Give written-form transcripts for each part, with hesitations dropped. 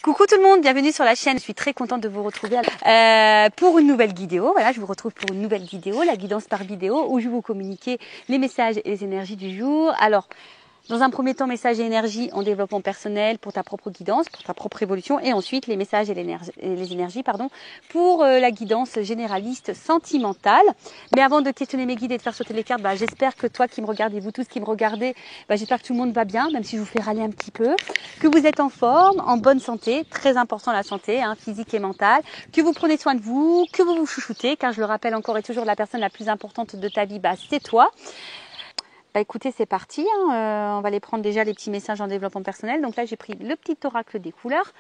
Coucou tout le monde, bienvenue sur la chaîne. Je suis très contente de vous retrouver pour une nouvelle vidéo. Voilà, je vous retrouve pour une nouvelle vidéo, la guidance par vidéo, où je vais vous communiquer les messages et les énergies du jour. Alors, dans un premier temps, messages et énergies en développement personnel pour ta propre guidance, pour ta propre évolution, et ensuite les messages et les énergies pour la guidance généraliste sentimentale. Mais avant de questionner mes guides et de faire sauter les cartes, j'espère que toi qui me regardez, vous tous qui me regardez, j'espère que tout le monde va bien, même si je vous fais râler un petit peu, que vous êtes en forme, en bonne santé, très important la santé, physique et mentale, que vous prenez soin de vous, que vous vous chouchoutez, car je le rappelle encore et toujours, la personne la plus importante de ta vie, c'est toi. Écoutez, c'est parti, on va aller prendre déjà les petits messages en développement personnel. Donc là, j'ai pris le petit oracle des couleurs.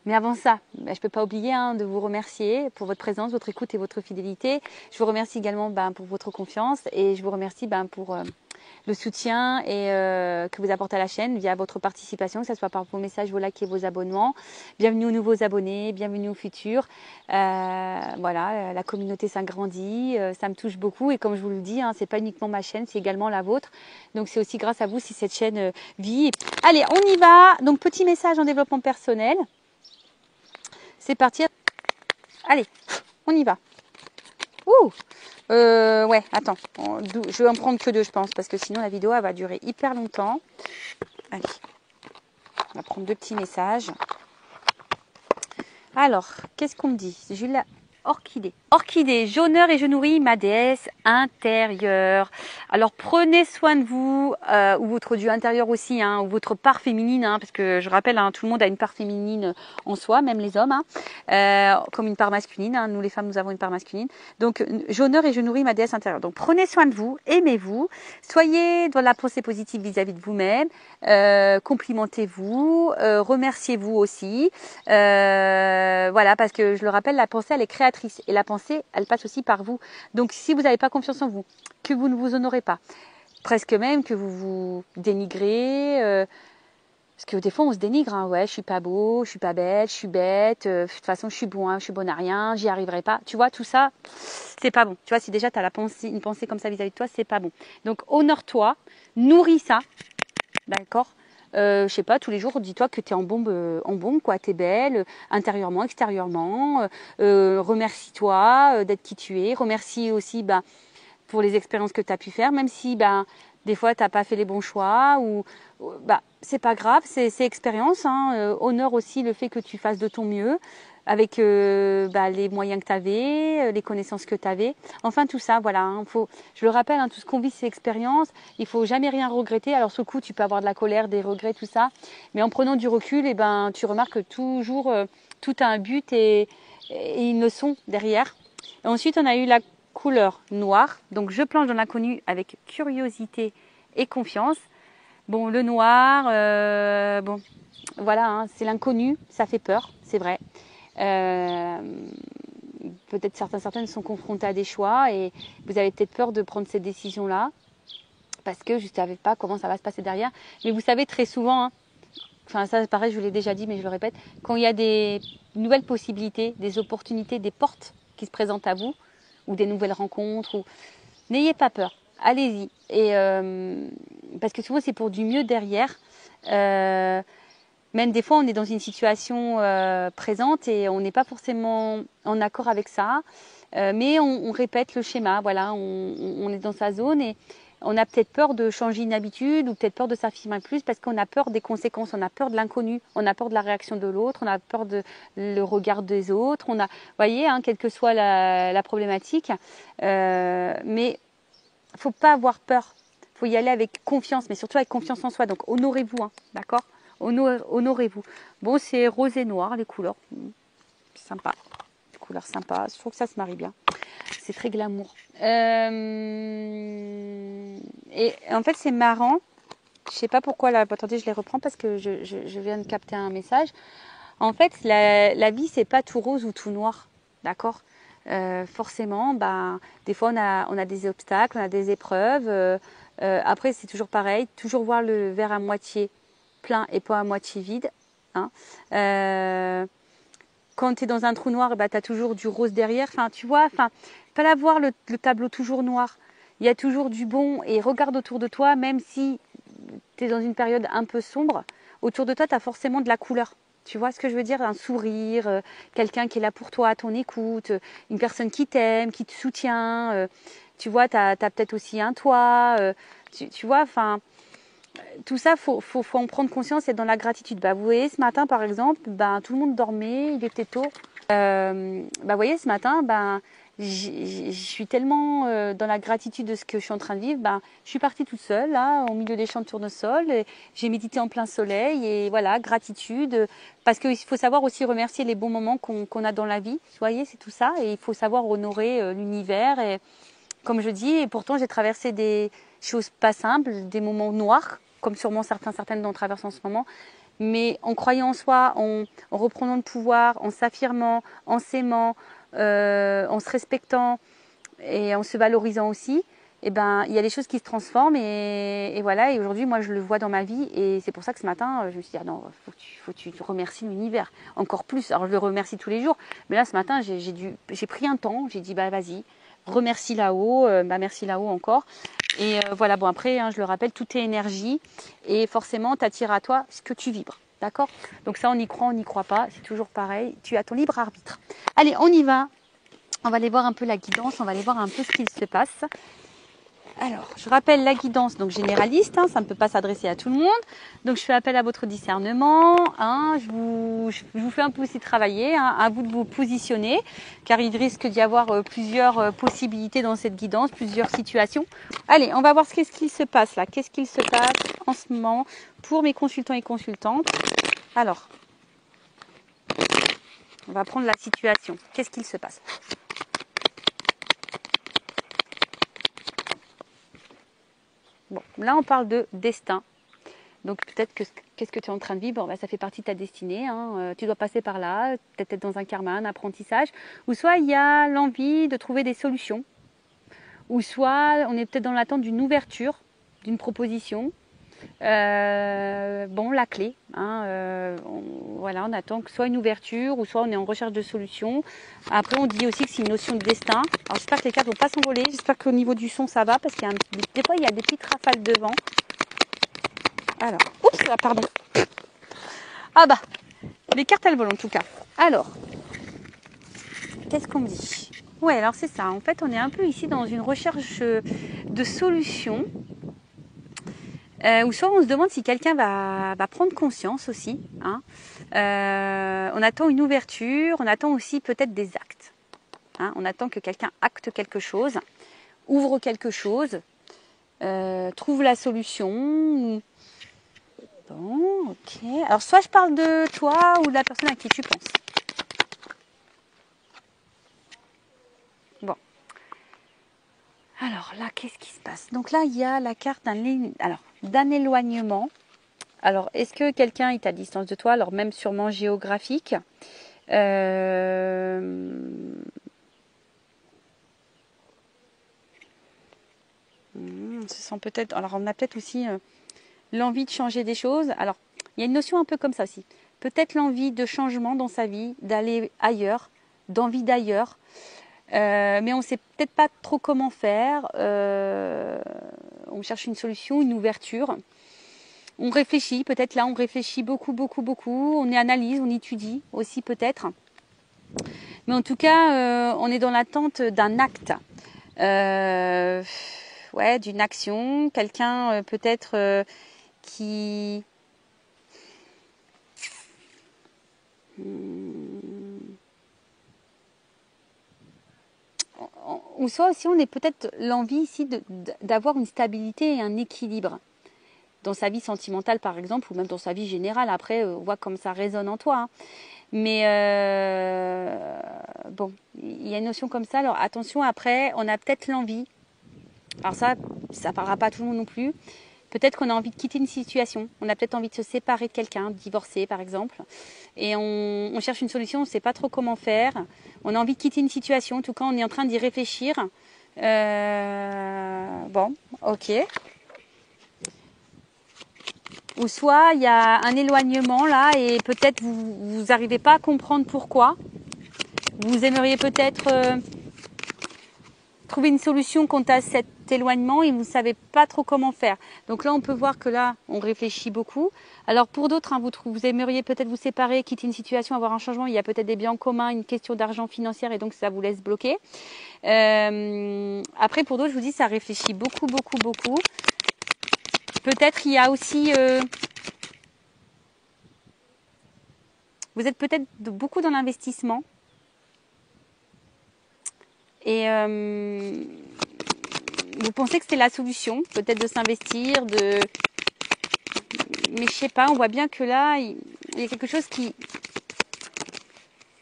Mais avant ça, je ne peux pas oublier de vous remercier pour votre présence, votre écoute et votre fidélité. Je vous remercie également pour votre confiance et je vous remercie pour le soutien que vous apportez à la chaîne via votre participation, que ce soit par vos messages, vos likes et vos abonnements. Bienvenue aux nouveaux abonnés, bienvenue aux futurs. Voilà, la communauté s'agrandit, ça me touche beaucoup et comme je vous le dis, c'est pas uniquement ma chaîne, c'est également la vôtre. Donc c'est aussi grâce à vous si cette chaîne vit. Allez, on y va. Donc petit message en développement personnel. C'est parti. Allez, on y va. Ouh. Ouais, attends. Je vais en prendre que deux, je pense, parce que sinon la vidéo elle va durer hyper longtemps. Allez, on va prendre deux petits messages. Alors, qu'est-ce qu'on me dit? J'ai eu la orchidée. Orchidée, j'honore et je nourris ma déesse intérieure. Alors prenez soin de vous, ou votre dieu intérieur aussi, ou votre part féminine, parce que je rappelle, tout le monde a une part féminine en soi, même les hommes, comme une part masculine. Nous les femmes, nous avons une part masculine. Donc j'honore et je nourris ma déesse intérieure. Donc prenez soin de vous, aimez-vous, soyez dans la pensée positive vis-à-vis de vous-même, complimentez-vous, remerciez-vous aussi. Voilà, parce que je le rappelle, la pensée elle est créatrice et la pensée elle passe aussi par vous. Donc si vous n'avez pas confiance en vous, que vous ne vous honorez pas, presque même que vous vous dénigrez, parce que des fois on se dénigre, ouais, je suis pas beau, je suis pas belle, je suis bête, de toute façon je suis bonne à rien, j'y arriverai pas. Tu vois, tout ça, c'est pas bon. Tu vois, si déjà tu as une pensée comme ça vis-à-vis de toi, c'est pas bon. Donc honore-toi, nourris ça, d'accord? Je sais pas, tous les jours, dis-toi que tu es en bombe, quoi. Tu es belle, intérieurement, extérieurement. Remercie-toi d'être qui tu es. Remercie aussi pour les expériences que tu as pu faire, même si des fois tu n'as pas fait les bons choix. C'est pas grave, c'est expérience. Honore aussi le fait que tu fasses de ton mieux avec les moyens que tu avais, les connaissances que tu avais. Enfin, tout ça, voilà. Je le rappelle, tout ce qu'on vit, c'est expérience. Il faut jamais rien regretter. Alors, sur le coup, tu peux avoir de la colère, des regrets, tout ça. Mais en prenant du recul, tu remarques que toujours, tout a un but et une leçon derrière. Et ensuite, on a eu la couleur noire. Donc, je plonge dans l'inconnu avec curiosité et confiance. Bon, le noir, voilà, c'est l'inconnu. Ça fait peur, c'est vrai. Peut-être certaines sont confrontées à des choix et vous avez peut-être peur de prendre cette décision-là parce que je ne savais pas comment ça va se passer derrière. Mais vous savez, très souvent, ça pareil, je vous l'ai déjà dit, mais je le répète, quand il y a des nouvelles possibilités, des opportunités, des portes qui se présentent à vous ou des nouvelles rencontres, n'ayez pas peur, allez-y. Et parce que souvent, c'est pour du mieux derrière. Même des fois, on est dans une situation présente et on n'est pas forcément en accord avec ça. Mais on répète le schéma. Voilà, on est dans sa zone et on a peut-être peur de changer une habitude ou peut-être peur de s'affirmer plus parce qu'on a peur des conséquences, on a peur de l'inconnu, on a peur de la réaction de l'autre, on a peur de le regard des autres. Vous voyez, quelle que soit la problématique. Mais il ne faut pas avoir peur. Il faut y aller avec confiance, mais surtout avec confiance en soi. Donc honorez-vous, d'accord? Honorez-vous. Bon, c'est rose et noir, les couleurs. Sympa. Les couleurs sympas. Je trouve que ça se marie bien. C'est très glamour. Et en fait, c'est marrant. Je sais pas pourquoi, là. Attendez, je les reprends parce que je viens de capter un message. En fait, la vie, c'est pas tout rose ou tout noir. D'accord? Forcément, des fois, on a des obstacles, on a des épreuves. Après, c'est toujours pareil. Toujours voir le verre à moitié plein et pas à moitié vide. Quand tu es dans un trou noir, tu as toujours du rose derrière. Tu vois, pas la voir le tableau toujours noir. Il y a toujours du bon et regarde autour de toi, même si tu es dans une période un peu sombre, autour de toi, tu as forcément de la couleur. Tu vois ce que je veux dire? Un sourire, quelqu'un qui est là pour toi, à ton écoute, une personne qui t'aime, qui te soutient. Tu vois, tu as peut-être aussi un toit. Tu vois, enfin, tout ça, faut en prendre conscience et être dans la gratitude. Bah, vous voyez, ce matin, par exemple, ben, tout le monde dormait, il était tôt. Vous voyez, ce matin, je suis tellement dans la gratitude de ce que je suis en train de vivre. Je suis partie toute seule, là, au milieu des champs de tournesol. J'ai médité en plein soleil et voilà, gratitude. Parce qu'il faut savoir aussi remercier les bons moments qu'on a dans la vie. Vous voyez, c'est tout ça. Et il faut savoir honorer l'univers. Et comme je dis, et pourtant, j'ai traversé des choses pas simples, des moments noirs, comme sûrement certaines dont on traverse en ce moment. Mais en croyant en soi, en reprenant le pouvoir, en s'affirmant, en s'aimant, en se respectant et en se valorisant aussi, il y a des choses qui se transforment et voilà. Et aujourd'hui, moi, je le vois dans ma vie et c'est pour ça que ce matin, je me suis dit, non, faut que tu remercies l'univers encore plus. Alors, je le remercie tous les jours, mais là, ce matin, j'ai pris un temps, j'ai dit, vas-y, remercie là-haut, merci là-haut encore. Et voilà, bon après, je le rappelle, tout est énergie et forcément, tu attires à toi ce que tu vibres. D'accord? Donc ça, on y croit, on n'y croit pas, c'est toujours pareil. Tu as ton libre arbitre. Allez, on y va. On va aller voir un peu la guidance, on va aller voir un peu ce qu'il se passe. Alors, je rappelle la guidance donc généraliste, ça ne peut pas s'adresser à tout le monde. Donc, je fais appel à votre discernement. Je vous fais un peu aussi travailler, à vous de vous positionner, car il risque d'y avoir plusieurs possibilités dans cette guidance, plusieurs situations. Allez, on va voir qu'est-ce qu'il se passe là. Qu'est-ce qu'il se passe en ce moment pour mes consultants et consultantes. Alors, on va prendre la situation. Qu'est-ce qu'il se passe? Bon, là, on parle de destin. Donc, peut-être que qu'est-ce que tu es en train de vivre, ça fait partie de ta destinée. Tu dois passer par là, peut-être être dans un karma, un apprentissage. Ou soit, il y a l'envie de trouver des solutions. Ou soit, on est peut-être dans l'attente d'une ouverture, d'une proposition. La clé. On attend que soit une ouverture ou soit on est en recherche de solutions. Après, on dit aussi que c'est une notion de destin. Alors, j'espère que les cartes ne vont pas s'envoler. J'espère qu'au niveau du son, ça va parce qu'il y a des fois, il y a des petites rafales de vent. Alors, oups, là, pardon. Les cartes, elles volent en tout cas. Alors, qu'est-ce qu'on me dit? Ouais, alors c'est ça. En fait, on est un peu ici dans une recherche de solutions. Ou soit on se demande si quelqu'un va prendre conscience aussi. On attend une ouverture, on attend aussi peut-être des actes. On attend que quelqu'un acte quelque chose, ouvre quelque chose, trouve la solution. Bon, ok. Alors soit je parle de toi ou de la personne à qui tu penses. Bon. Alors là, qu'est-ce qui se passe? Donc là, il y a la carte d'un éloignement. Alors, est-ce que quelqu'un est à distance de toi? Alors, même sûrement géographique. On se sent peut-être... Alors, on a peut-être aussi l'envie de changer des choses. Alors, il y a une notion un peu comme ça aussi. Peut-être l'envie de changement dans sa vie, d'aller ailleurs, d'envie d'ailleurs. Mais on ne sait peut-être pas trop comment faire. On cherche une solution, une ouverture. On réfléchit, peut-être là, on réfléchit beaucoup. On analyse, on étudie aussi peut-être. Mais en tout cas, on est dans l'attente d'un acte. D'une action. Quelqu'un peut-être qui... Ou soit aussi, on est peut-être l'envie ici d'avoir une stabilité et un équilibre dans sa vie sentimentale par exemple, ou même dans sa vie générale. Après, on voit comme ça résonne en toi. Mais il y a une notion comme ça. Alors attention, après, on a peut-être l'envie. Alors ça parlera pas à tout le monde non plus. Peut-être qu'on a envie de quitter une situation. On a peut-être envie de se séparer de quelqu'un, de divorcer par exemple. Et on cherche une solution, on ne sait pas trop comment faire. On a envie de quitter une situation. En tout cas, on est en train d'y réfléchir. Ok. Ou soit il y a un éloignement là et peut-être vous n'arrivez pas à comprendre pourquoi. Vous aimeriez peut-être trouver une solution quant à cette cet éloignement et vous ne savez pas trop comment faire. Donc là, on peut voir que là, on réfléchit beaucoup. Alors pour d'autres, hein, vous aimeriez peut-être vous séparer, quitter une situation, avoir un changement. Il y a peut-être des biens en commun, une question d'argent financière et donc ça vous laisse bloquer. Après, pour d'autres, je vous dis, ça réfléchit beaucoup, beaucoup, beaucoup. Peut-être il y a aussi... vous êtes peut-être beaucoup dans l'investissement. Et vous pensez que c'est la solution, peut-être de s'investir, mais je sais pas, on voit bien que là, il y a quelque chose qui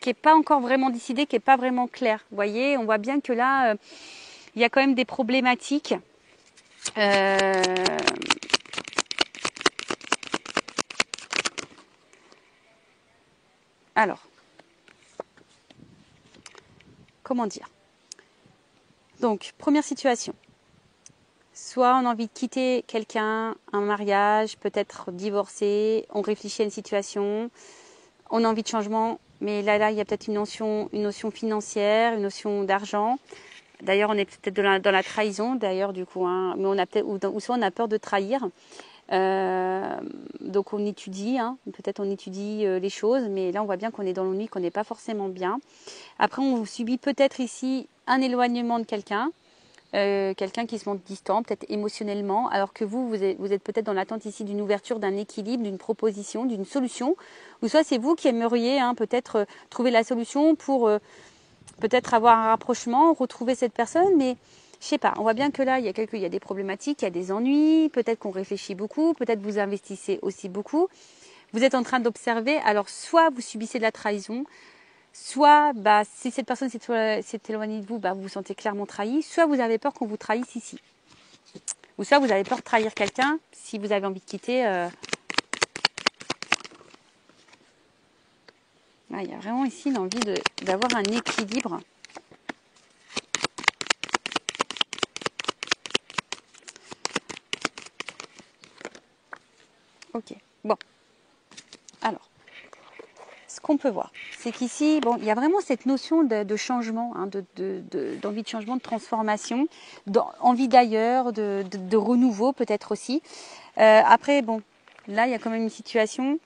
est pas encore vraiment décidé, qui est pas vraiment clair. Vous voyez, on voit bien que là, il y a quand même des problématiques. Alors, comment dire? Donc, première situation. Soit on a envie de quitter quelqu'un, un mariage, peut-être divorcer, on réfléchit à une situation, on a envie de changement, mais là, il y a peut-être une notion financière, une notion d'argent. D'ailleurs, on est peut-être dans la trahison, d'ailleurs, du coup, hein, mais on a peut-être, ou soit on a peur de trahir. Donc on étudie, hein, peut-être on étudie les choses, mais là on voit bien qu'on est dans l'ennui, qu'on n'est pas forcément bien. Après, on subit peut-être ici un éloignement de quelqu'un. Quelqu'un qui se montre distant, peut-être émotionnellement, alors que vous êtes peut-être dans l'attente ici d'une ouverture, d'un équilibre, d'une proposition, d'une solution, ou soit c'est vous qui aimeriez peut-être trouver la solution pour peut-être avoir un rapprochement, retrouver cette personne, mais je sais pas, on voit bien que là, il y a des problématiques, il y a des ennuis, peut-être qu'on réfléchit beaucoup, peut-être vous investissez aussi beaucoup, vous êtes en train d'observer, alors soit vous subissez de la trahison, soit, si cette personne s'est éloignée de vous, vous vous sentez clairement trahi. Soit vous avez peur qu'on vous trahisse ici. Ou soit vous avez peur de trahir quelqu'un si vous avez envie de quitter. Il y a vraiment ici l'envie d'avoir un équilibre. Ok, bon. Alors, ce qu'on peut voir, c'est qu'ici, il y a vraiment cette notion de changement, d'envie de changement, de transformation, d'envie d'ailleurs, de renouveau peut-être aussi. Après, là, il y a quand même une situation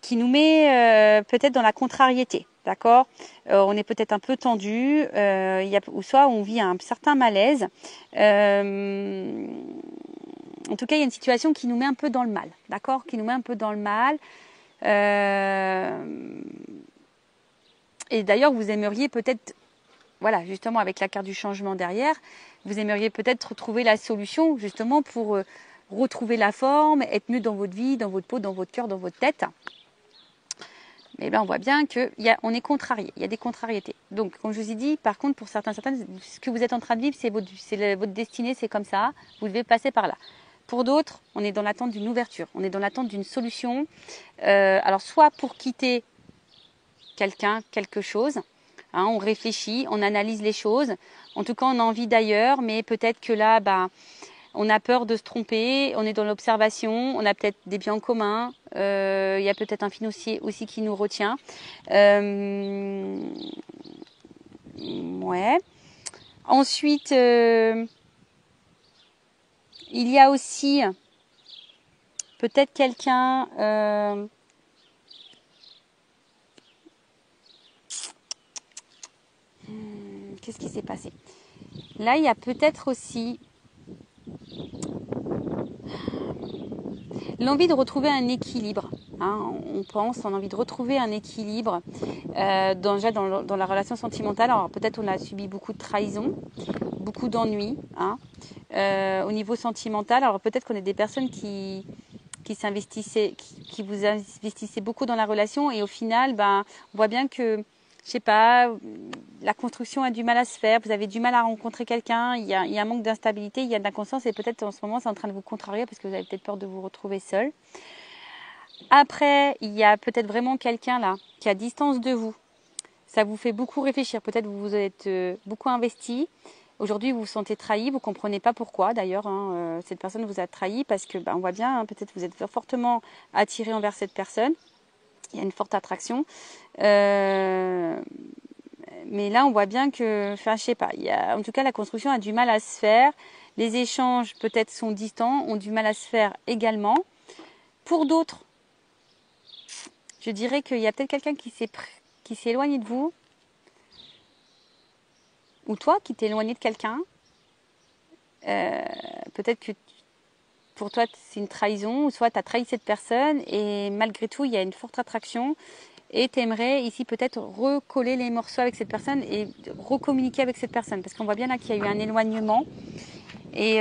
qui nous met peut-être dans la contrariété, d'accord ? On est peut-être un peu tendu, ou soit on vit un certain malaise. En tout cas, il y a une situation qui nous met un peu dans le mal, d'accord ? Qui nous met un peu dans le mal. Et d'ailleurs, vous aimeriez peut-être, voilà, justement avec la carte du changement derrière, vous aimeriez peut-être trouver la solution justement pour retrouver la forme, être mieux dans votre vie, dans votre peau, dans votre cœur, dans votre tête. Mais là, on voit bien qu'on est contrarié, il y a des contrariétés. Donc, comme je vous ai dit, par contre, pour certaines, ce que vous êtes en train de vivre, c'est votre destinée, c'est comme ça, vous devez passer par là. Pour d'autres, on est dans l'attente d'une ouverture, on est dans l'attente d'une solution. Alors, soit pour quitter quelqu'un, quelque chose, hein, on réfléchit, on analyse les choses. En tout cas, on a envie d'ailleurs, mais peut-être que là, on a peur de se tromper, on est dans l'observation, on a peut-être des biens en commun, il y a peut-être un financier aussi qui nous retient. Ouais. Ensuite, il y a aussi peut-être quelqu'un... qu'est-ce qui s'est passé? Là, il y a peut-être aussi l'envie de retrouver un équilibre. Hein, on a envie de retrouver un équilibre déjà dans la relation sentimentale. Alors peut-être on a subi beaucoup de trahison, beaucoup d'ennuis. Hein, au niveau sentimental, alors peut-être qu'on est des personnes qui s'investissaient, qui vous investissaient beaucoup dans la relation et au final, on voit bien que, je sais pas, la construction a du mal à se faire, vous avez du mal à rencontrer quelqu'un, il y a un manque d'instabilité, il y a de l'inconscience et peut-être en ce moment c'est en train de vous contrarier parce que vous avez peut-être peur de vous retrouver seul. Après, il y a peut-être vraiment quelqu'un là qui est à distance de vous. Ça vous fait beaucoup réfléchir, peut-être vous vous êtes beaucoup investi. Aujourd'hui, vous vous sentez trahi, vous ne comprenez pas pourquoi d'ailleurs. Hein, cette personne vous a trahi parce que on voit bien, hein, peut-être vous êtes fortement attiré envers cette personne. Il y a une forte attraction. Mais là, on voit bien que, enfin, je sais pas, en tout cas, la construction a du mal à se faire. Les échanges, peut-être, sont distants, ont du mal à se faire également. Pour d'autres, je dirais qu'il y a peut-être quelqu'un qui s'est éloigné de vous, ou toi qui t'es éloigné de quelqu'un. Peut-être que pour toi, c'est une trahison, ou soit tu as trahi cette personne, et malgré tout, il y a une forte attraction. Et tu aimerais ici peut-être recoller les morceaux avec cette personne et recommuniquer avec cette personne. Parce qu'on voit bien là qu'il y a eu un éloignement. Et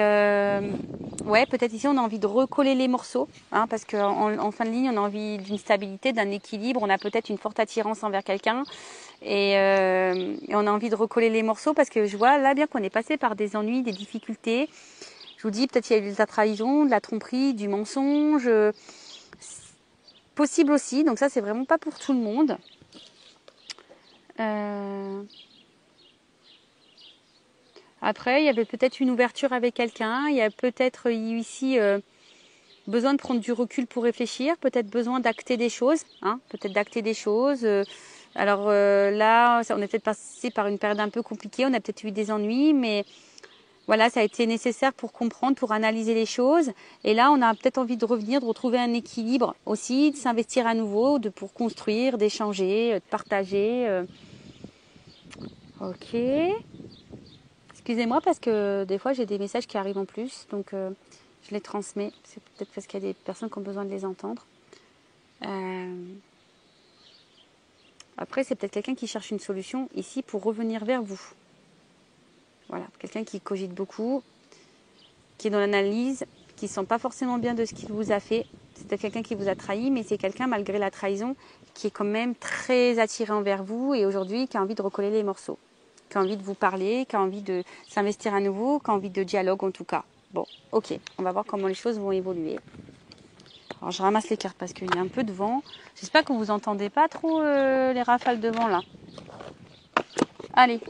ouais, peut-être ici on a envie de recoller les morceaux. Hein, parce qu'en fin de ligne, on a envie d'une stabilité, d'un équilibre. On a peut-être une forte attirance envers quelqu'un. Et on a envie de recoller les morceaux parce que je vois là bien qu'on est passé par des ennuis, des difficultés. Je vous dis, peut-être il y a eu de la trahison, de la tromperie, du mensonge. Possible aussi, donc ça c'est vraiment pas pour tout le monde. Après, il y avait peut-être une ouverture avec quelqu'un, il y a peut-être ici besoin de prendre du recul pour réfléchir, peut-être besoin d'acter des choses, hein, peut-être d'acter des choses. Alors là, on est peut-être passé par une période un peu compliquée, on a peut-être eu des ennuis, mais voilà, ça a été nécessaire pour comprendre, pour analyser les choses. Et là, on a peut-être envie de revenir, de retrouver un équilibre aussi, de s'investir à nouveau, pour construire, d'échanger, de partager. Ok. Excusez-moi parce que des fois, j'ai des messages qui arrivent en plus. Donc, je les transmets. C'est peut-être parce qu'il y a des personnes qui ont besoin de les entendre. Après, c'est peut-être quelqu'un qui cherche une solution ici pour revenir vers vous. Voilà, quelqu'un qui cogite beaucoup, qui est dans l'analyse, qui ne sent pas forcément bien de ce qu'il vous a fait. C'est peut-être quelqu'un qui vous a trahi, mais c'est quelqu'un, malgré la trahison, qui est quand même très attiré envers vous et aujourd'hui qui a envie de recoller les morceaux, qui a envie de vous parler, qui a envie de s'investir à nouveau, qui a envie de dialogue en tout cas. Bon, ok, on va voir comment les choses vont évoluer. Alors je ramasse les cartes parce qu'il y a un peu de vent. J'espère que vous n'entendez pas trop les rafales de vent là. Allez,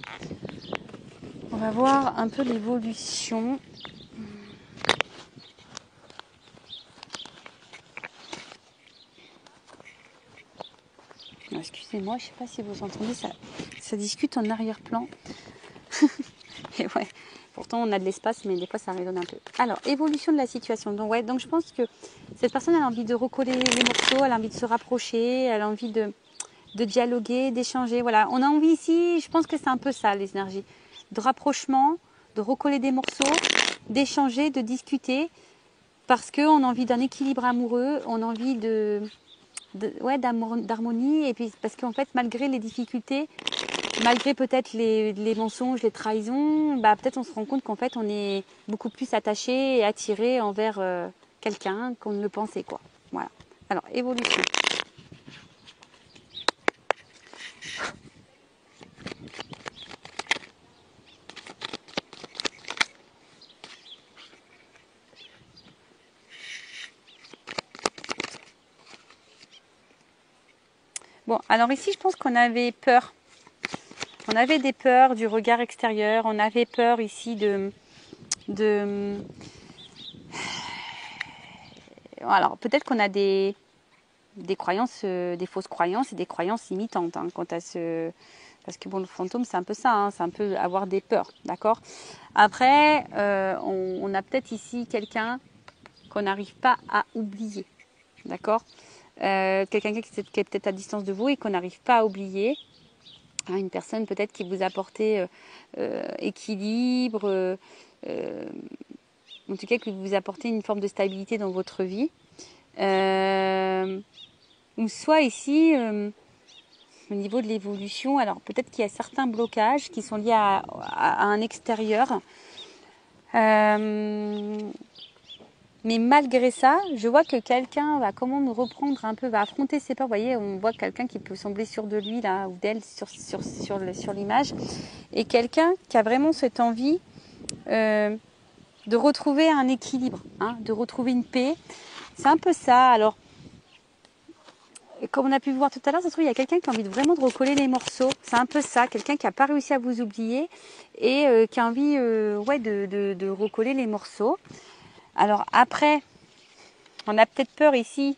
on va voir un peu l'évolution. Excusez-moi, je ne sais pas si vous entendez, ça discute en arrière-plan. Et ouais, pourtant on a de l'espace, mais des fois ça résonne un peu. Alors, évolution de la situation. Donc ouais, donc je pense que cette personne a envie de recoller les morceaux, elle a envie de se rapprocher, elle a envie de dialoguer, d'échanger. Voilà, on a envie ici, je pense que c'est un peu ça les énergies, de rapprochement, de recoller des morceaux, d'échanger, de discuter, parce qu'on a envie d'un équilibre amoureux, on a envie d'harmonie, et puis parce qu'en fait, malgré les difficultés, malgré peut-être les mensonges, les trahisons, bah, peut-être on se rend compte qu'en fait, on est beaucoup plus attaché et attiré envers quelqu'un qu'on ne le pensait, quoi. Voilà. Alors, évolution. Bon, alors ici, je pense qu'on avait peur. On avait des peurs du regard extérieur. On avait peur ici Alors, peut-être qu'on a des croyances, des fausses croyances et des croyances limitantes quant à ce... Parce que bon, le fantôme, c'est un peu ça, hein, c'est un peu avoir des peurs, d'accord. Après, on a peut-être ici quelqu'un qu'on n'arrive pas à oublier, d'accord. Quelqu'un qui est peut-être à distance de vous et qu'on n'arrive pas à oublier. Hein, une personne peut-être qui vous a apporté équilibre, en tout cas qui vous a apporté une forme de stabilité dans votre vie. Ou soit ici, au niveau de l'évolution, alors peut-être qu'il y a certains blocages qui sont liés à un extérieur. Mais malgré ça, je vois que quelqu'un va comment reprendre un peu, va affronter ses peurs. Vous voyez, on voit quelqu'un qui peut sembler sûr de lui là ou d'elle sur l'image. Et quelqu'un qui a vraiment cette envie de retrouver un équilibre, hein, de retrouver une paix. C'est un peu ça. Alors, comme on a pu voir tout à l'heure, ça se trouve, il y a quelqu'un qui a envie vraiment de recoller les morceaux. C'est un peu ça, quelqu'un qui n'a pas réussi à vous oublier et qui a envie de recoller les morceaux. Alors après, On a peut-être peur ici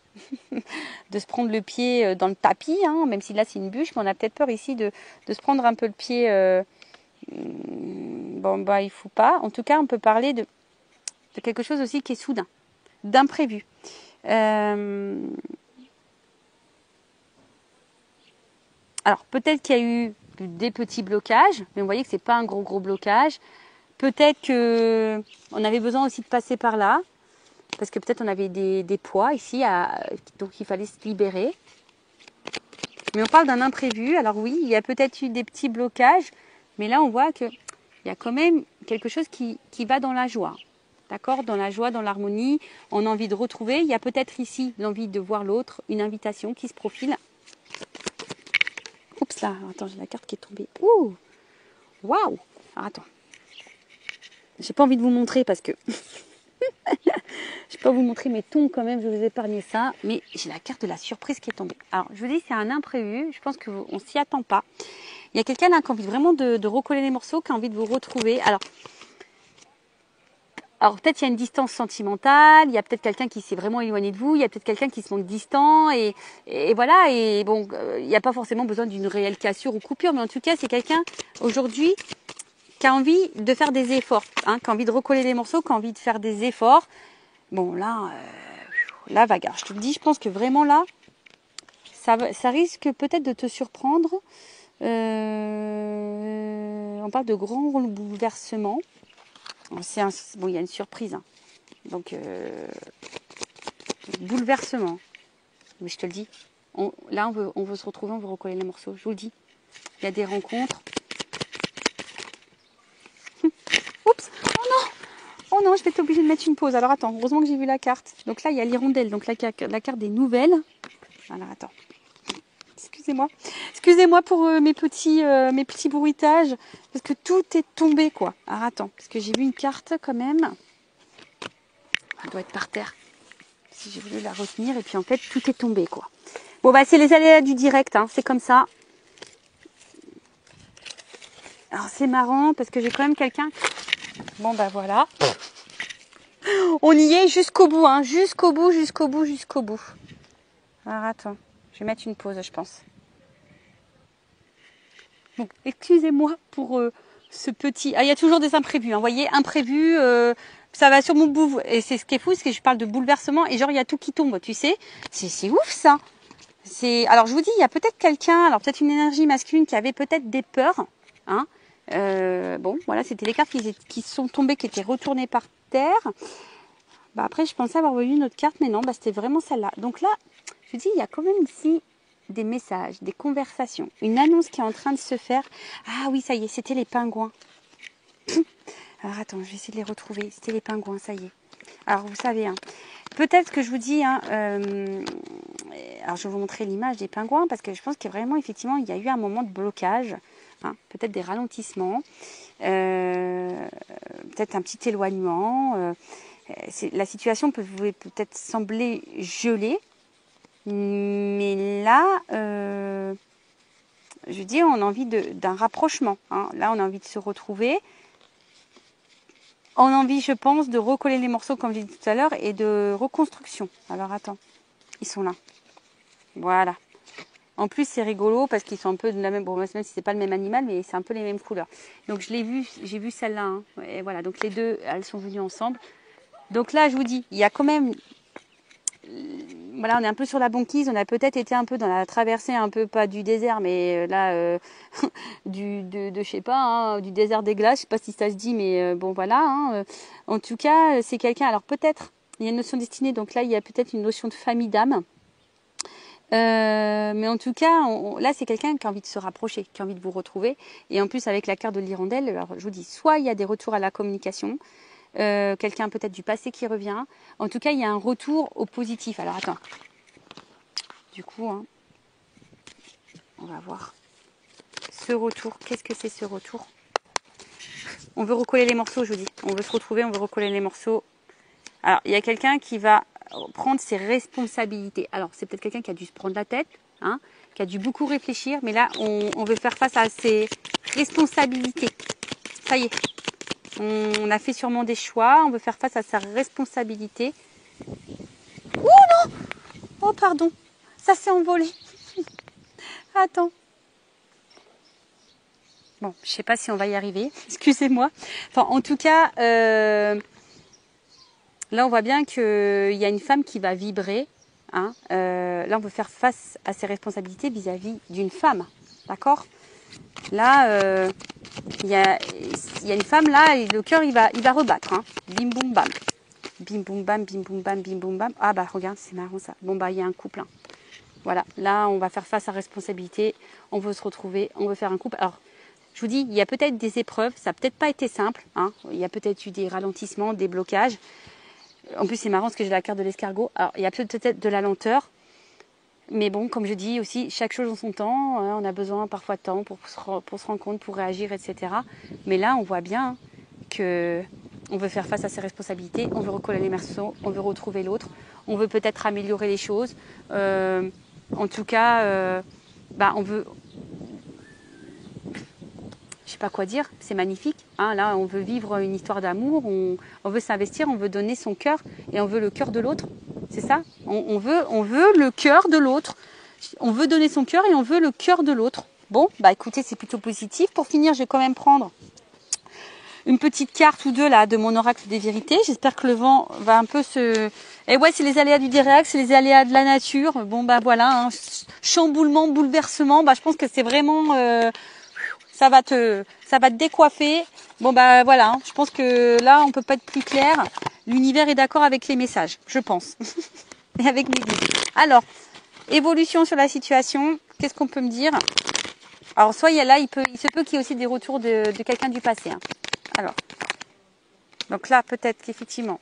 de se prendre le pied dans le tapis, hein, même si là c'est une bûche, mais on a peut-être peur ici de se prendre un peu le pied. Bon, bah il faut pas. En tout cas, on peut parler de quelque chose aussi qui est soudain, d'imprévu. Alors peut-être qu'il y a eu des petits blocages, mais vous voyez que c'est pas un gros blocage. Peut-être que on avait besoin aussi de passer par là, parce que peut-être on avait des poids ici, donc il fallait se libérer. Mais on parle d'un imprévu. Alors oui, il y a peut-être eu des petits blocages, mais là on voit qu'il y a quand même quelque chose qui va dans la joie. D'accord? Dans la joie, dans l'harmonie, on a envie de retrouver. Il y a peut-être ici l'envie de voir l'autre, une invitation qui se profile. Oups là, attends, j'ai la carte qui est tombée. Ouh! Waouh! Alors attends. J'ai pas envie de vous montrer parce que je peux vous montrer mes tons quand même, je vais vous épargner ça, mais j'ai la carte de la surprise qui est tombée. Alors, je vous dis, c'est un imprévu, je pense qu'on s'y attend pas. Il y a quelqu'un là qui a envie vraiment de recoller les morceaux, qui a envie de vous retrouver. Alors peut-être il y a une distance sentimentale, il y a peut-être quelqu'un qui s'est vraiment éloigné de vous, il y a peut-être quelqu'un qui se montre distant, et voilà, et bon, il n'y a pas forcément besoin d'une réelle cassure ou coupure, mais en tout cas, c'est quelqu'un aujourd'hui qui a envie de faire des efforts, hein, qui a envie de recoller les morceaux, qui a envie de faire des efforts. Bon, là, la vague. Je te le dis, je pense que vraiment là, ça risque peut-être de te surprendre. On parle de grands bouleversements. Bon, il y a une surprise. Hein. Donc, bouleversement. Mais je te le dis, là, on veut se retrouver, on veut recoller les morceaux. Je vous le dis. Il y a des rencontres. Oups! Oh non, je vais être obligée de mettre une pause. Alors attends, heureusement que j'ai vu la carte. Donc là, il y a l'hirondelle, donc la carte des nouvelles. Alors attends. Excusez-moi pour mes petits bruitages, parce que tout est tombé, quoi. Alors attends, parce que j'ai vu une carte quand même. Elle doit être par terre. Si j'ai voulu la retenir, et puis en fait, tout est tombé, quoi. Bon, bah c'est les aléas du direct, hein, c'est comme ça. Alors c'est marrant, parce que j'ai quand même quelqu'un... Bon, bah voilà. On y est jusqu'au bout, hein, jusqu'au bout. Alors attends, je vais mettre une pause, je pense. Donc, excusez-moi pour ce petit... Ah, il y a toujours des imprévus, hein, vous voyez, imprévus, ça va sur mon bout. Et c'est ce qui est fou, c'est que je parle de bouleversement, et genre, il y a tout qui tombe, tu sais. C'est ouf, ça. Alors, je vous dis, il y a peut-être quelqu'un, alors peut-être une énergie masculine qui avait peut-être des peurs, hein. Bon, voilà, c'était les cartes qui sont tombées, qui étaient retournées par terre. Bah, après, je pensais avoir vu une autre carte, mais non, bah, c'était vraiment celle-là. Donc là, je vous dis, il y a quand même ici des messages, des conversations, une annonce qui est en train de se faire. Ah oui, ça y est, c'était les pingouins. Alors attends, je vais essayer de les retrouver. C'était les pingouins, ça y est. Alors vous savez, hein, peut-être que je vous dis, hein, alors je vais vous montrer l'image des pingouins, parce que je pense que vraiment, effectivement, il y a eu un moment de blocage, hein, peut-être des ralentissements, peut-être un petit éloignement. La situation peut peut-être sembler gelée, mais là, je dis, on a envie d'un rapprochement. Hein. Là, on a envie de se retrouver. On a envie, je pense, de recoller les morceaux, comme j'ai dit tout à l'heure, et de reconstruction. Alors, attends. Ils sont là. Voilà. En plus, c'est rigolo, parce qu'ils sont un peu de la même... Bon, même si c'est pas le même animal, mais c'est un peu les mêmes couleurs. Donc, j'ai vu celle-là. Hein. Et voilà, donc les deux, elles sont venues ensemble. Donc là, je vous dis, il y a quand même... Voilà, on est un peu sur la banquise, on a peut-être été un peu dans la traversée, un peu pas du désert, mais là, je sais pas, hein, du désert des glaces, je sais pas si ça se dit, mais bon voilà. Hein, en tout cas, c'est quelqu'un, alors peut-être, il y a une notion destinée, donc là, il y a peut-être une notion de famille d'âme. Mais en tout cas, là, c'est quelqu'un qui a envie de se rapprocher, qui a envie de vous retrouver. Et en plus, avec la carte de l'hirondelle, alors je vous dis, soit il y a des retours à la communication, quelqu'un peut-être du passé qui revient. En tout cas, il y a un retour au positif. Alors, attends. Du coup, hein, on va voir ce retour. Qu'est-ce que c'est ce retour? On veut recoller les morceaux, je vous dis. On veut se retrouver, on veut recoller les morceaux. Alors, il y a quelqu'un qui va prendre ses responsabilités. Alors, c'est peut-être quelqu'un qui a dû se prendre la tête, hein, qui a dû beaucoup réfléchir. Mais là, on veut faire face à ses responsabilités. Ça y est. On a fait sûrement des choix, on veut faire face à sa responsabilité. Oh non! Oh pardon, ça s'est envolé. Attends. Bon, je sais pas si on va y arriver, excusez-moi. Enfin, en tout cas, là on voit bien qu'il y a une femme qui va vibrer. Hein. Là on veut faire face à ses responsabilités vis-à-vis d'une femme. D'accord? Là, il y a une femme là, et le cœur il va rebattre. Hein. Bim boum bam. Bim boum bam, bim boum bam, bim boum bam. Ah bah regarde, c'est marrant ça. Bon bah il y a un couple. Hein. Voilà, là on va faire face à responsabilité. On veut se retrouver, on veut faire un couple. Alors, je vous dis, il y a peut-être des épreuves, ça n'a peut-être pas été simple. Hein. Il y a peut-être eu des ralentissements, des blocages. En plus, c'est marrant parce que j'ai la carte de l'escargot. Alors, il y a peut-être de la lenteur. Mais bon, comme je dis aussi, chaque chose en son temps. Hein, on a besoin parfois de temps pour se rendre compte, pour réagir, etc. Mais là, on voit bien que on veut faire face à ses responsabilités. On veut recoller les morceaux, on veut retrouver l'autre. On veut peut-être améliorer les choses. En tout cas, on veut... Je sais pas quoi dire, c'est magnifique. Hein, là, on veut vivre une histoire d'amour, on veut s'investir, on veut donner son cœur et on veut le cœur de l'autre. C'est ça, on veut le cœur de l'autre. On veut donner son cœur et on veut le cœur de l'autre. Bon, bah écoutez, c'est plutôt positif. Pour finir, je vais quand même prendre une petite carte ou deux là de mon oracle des vérités. J'espère que le vent va un peu se... Et ouais, c'est les aléas du direct, c'est les aléas de la nature. Bon, bah voilà, hein, chamboulement, bouleversement. Bah, je pense que c'est vraiment... ça va te décoiffer. Bon bah voilà, hein. Je pense que là on peut pas être plus clair. L'univers est d'accord avec les messages, je pense. Et avec mes guides. Alors, évolution sur la situation, qu'est-ce qu'on peut me dire? Alors soit il y a là, il se peut qu'il y ait aussi des retours de quelqu'un du passé. Hein. Alors, donc là peut-être qu'effectivement,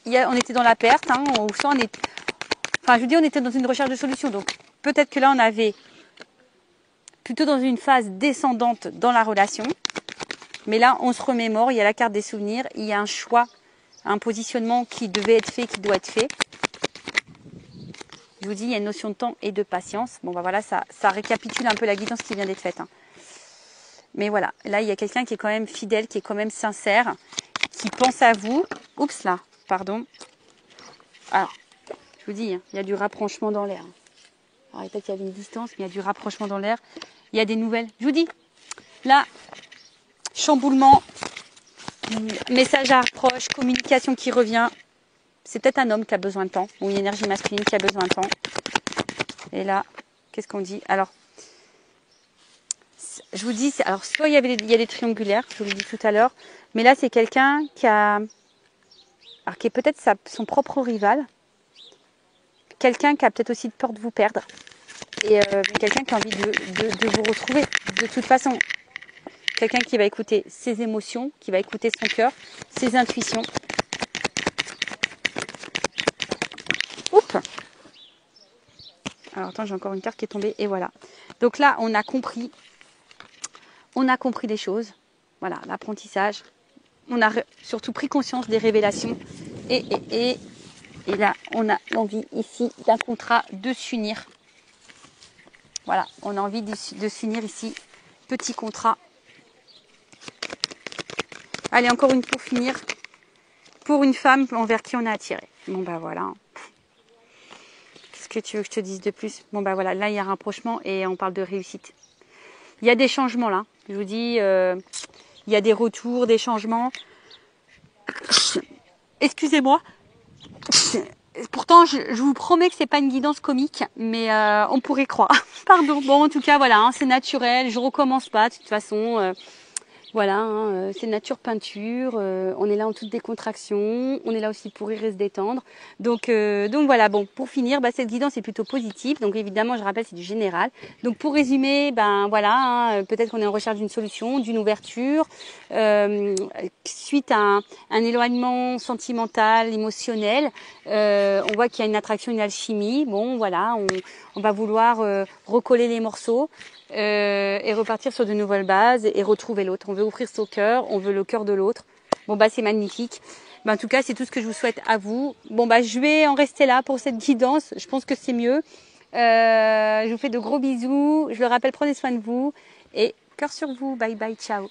on était dans la perte, hein, ou soit je vous dis on était dans une recherche de solution. Donc peut-être que là on avait plutôt dans une phase descendante dans la relation. Mais là, on se remémore, il y a la carte des souvenirs, il y a un choix, un positionnement qui devait être fait, qui doit être fait. Je vous dis, il y a une notion de temps et de patience. Bon, bah voilà, ça récapitule un peu la guidance qui vient d'être faite. Hein. Mais voilà, là, il y a quelqu'un qui est quand même fidèle, qui est quand même sincère, qui pense à vous. Oups, là, pardon. Alors, je vous dis, hein, il y a du rapprochement dans l'air. Alors, peut-être qu'il y avait une distance, mais il y a du rapprochement dans l'air. Il y a des nouvelles. Je vous dis, là, chamboulement, message à approche, communication qui revient. C'est peut-être un homme qui a besoin de temps, ou une énergie masculine qui a besoin de temps. Et là, qu'est-ce qu'on dit? Alors, je vous dis, alors soit il y a des triangulaires, je vous l'ai dit tout à l'heure, mais là c'est quelqu'un qui est peut-être son propre rival, quelqu'un qui a peut-être aussi peur de vous perdre, et quelqu'un qui a envie de vous retrouver de toute façon. Quelqu'un qui va écouter ses émotions, qui va écouter son cœur, ses intuitions. Oups. Alors attends, j'ai encore une carte qui est tombée et voilà. Donc là, on a compris les choses. Voilà, l'apprentissage. On a surtout pris conscience des révélations. Et là, on a l'envie ici d'un contrat de s'unir. Voilà, on a envie de s'unir ici. Petit contrat. Allez, encore une pour finir. Pour une femme envers qui on est attiré. Bon, bah voilà. Qu'est-ce que tu veux que je te dise de plus? Bon, bah voilà, là, il y a un rapprochement et on parle de réussite. Il y a des changements, là. Je vous dis, il y a des retours, des changements. Excusez-moi. Pourtant, je vous promets que c'est pas une guidance comique, mais on pourrait croire. Pardon. Bon, en tout cas, voilà, hein, c'est naturel. Je recommence pas, de toute façon. Voilà, hein, c'est nature peinture, on est là en toute décontraction, on est là aussi pour rire et se détendre. Donc voilà, bon, pour finir, cette guidance est plutôt positive. Donc évidemment, je rappelle, c'est du général. Donc pour résumer, voilà, hein, peut-être qu'on est en recherche d'une solution, d'une ouverture, suite à un éloignement sentimental, émotionnel. On voit qu'il y a une attraction, une alchimie. Bon, voilà, on va vouloir recoller les morceaux. Et repartir sur de nouvelles bases et retrouver l'autre. On veut ouvrir son cœur, on veut le cœur de l'autre. Bon c'est magnifique. En tout cas, c'est tout ce que je vous souhaite à vous. Bon je vais en rester là pour cette guidance. Je pense que c'est mieux. Je vous fais de gros bisous. Je le rappelle, prenez soin de vous et cœur sur vous. Bye bye, ciao.